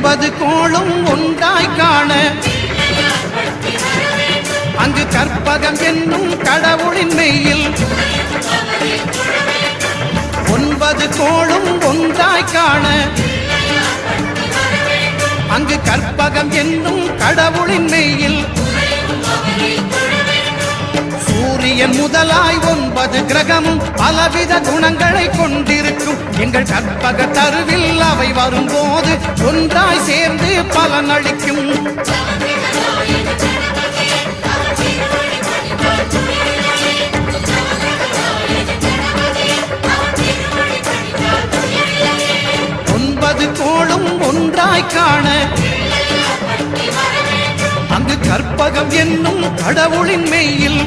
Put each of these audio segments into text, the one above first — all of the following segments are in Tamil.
ஒன்பது கோளும் ஒன்றாய் காண அங்கு கற்பகம் என்னும் கடவுளின் மெய்யில் ஒன்பது கோளும் ஒன்றாய் காண அங்கு கற்பகம் என்னும் கடவுளின் மெய்யில் சூரியன் முதலாய் ஒன்பது கிரகமும் பலவித குணங்களை கொண்டிருக்கும் எங்கள் கற்பக தருவில் அவை வரும்போது ஒன்றாய் சேர்ந்து பலனளிக்கும். ஒன்பது கோளும் ஒன்றாய் காண அங்கு கற்பகம் என்னும் கடவுளின் மெய்யில்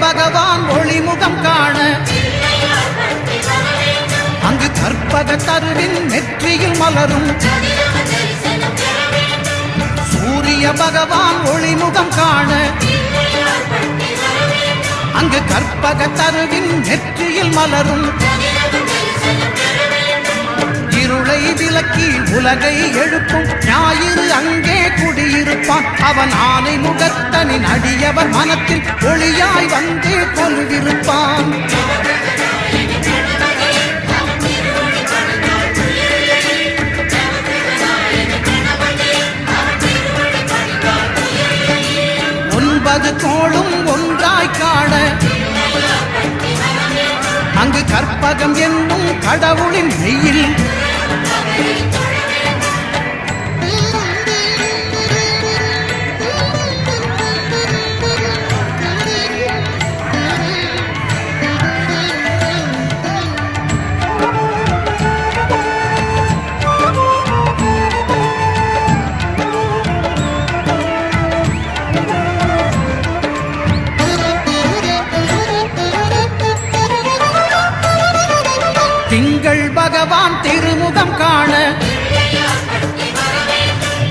பகவான் ஒளிமுகம் காண அங்கு கற்பக தருவின் நெற்றியில் மலரும் சூரிய பகவான் ஒளிமுகம் காண அங்கு கற்பக தருவின் நெற்றியில் மலரும் இருளை விலக்கி உலகை எழுப்பும் ஞாயிறு அங்கே குடியிருப்பான் அவன் ஆனை முகத்தனின் அடியவர் மனத்தில் ஒளியாய் வந்து கொள்விருப்பான். ஒன்பது கோளும் ஒன்றாய் காண அங்கு கற்பகம் என்னும் கடவுளின் மெய்யில் திங்கள் பகவான் திருமுகம் காண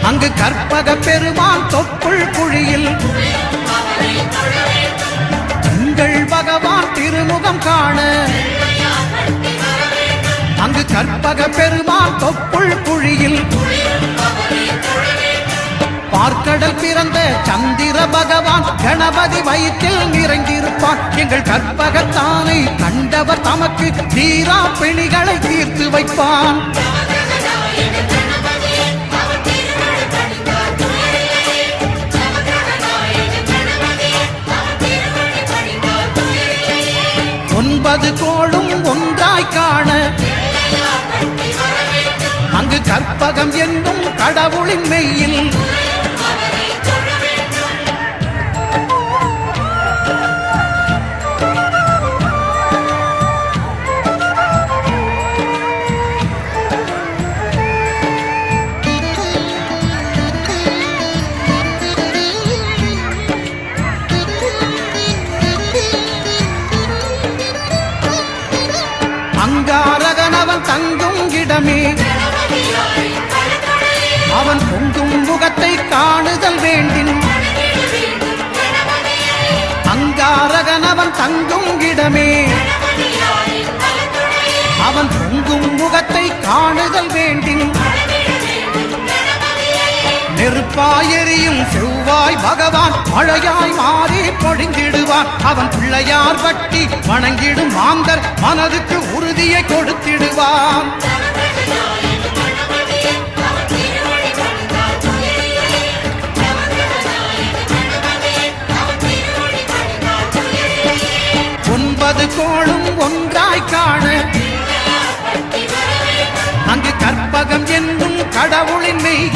அங்கு கற்பக பெருமான் தொப்புள் குழியில் திங்கள் பகவான் திருமுகம் காண அங்கு கற்பக பெருமான் தொப்புள் குழியில் பார்க்கடல் பிறந்த சந்திர பகவான் கணபதி வயிற்றில் நிறைந்திருப்பான் எங்கள் கற்பகத்தானை கண்டவர் தமக்கு தீரா பிணிகளை தீர்த்து வைப்பான். ஒன்பது கோளும் ஒன்றாய் காண அங்கு கற்பகம் என்னும் கடவுளின் மெய்யில் அங்காரகனவன் தங்கும் இடமே அவன் பொங்கும் முகத்தை காணுதல் வேண்டின் அங்காரகனவன் தங்கும் இடமே அவன் பொங்கும் முகத்தை காணுதல் வேண்டின் நெருப்பாய் எரியும் செவ்வாய் பகவான் மழையாய் மாறி பொழிந்திடுவான் அவன் பிள்ளையார் பட்டி வணங்கிடும் மாந்தர் மனதுக்கு உறுதியை கொடுத்திடுவான். ஒன்பது கோளும் ஒன்றாய் காண அங்கு கற்பகம் என்னும் கடவுளின் மெய்யில்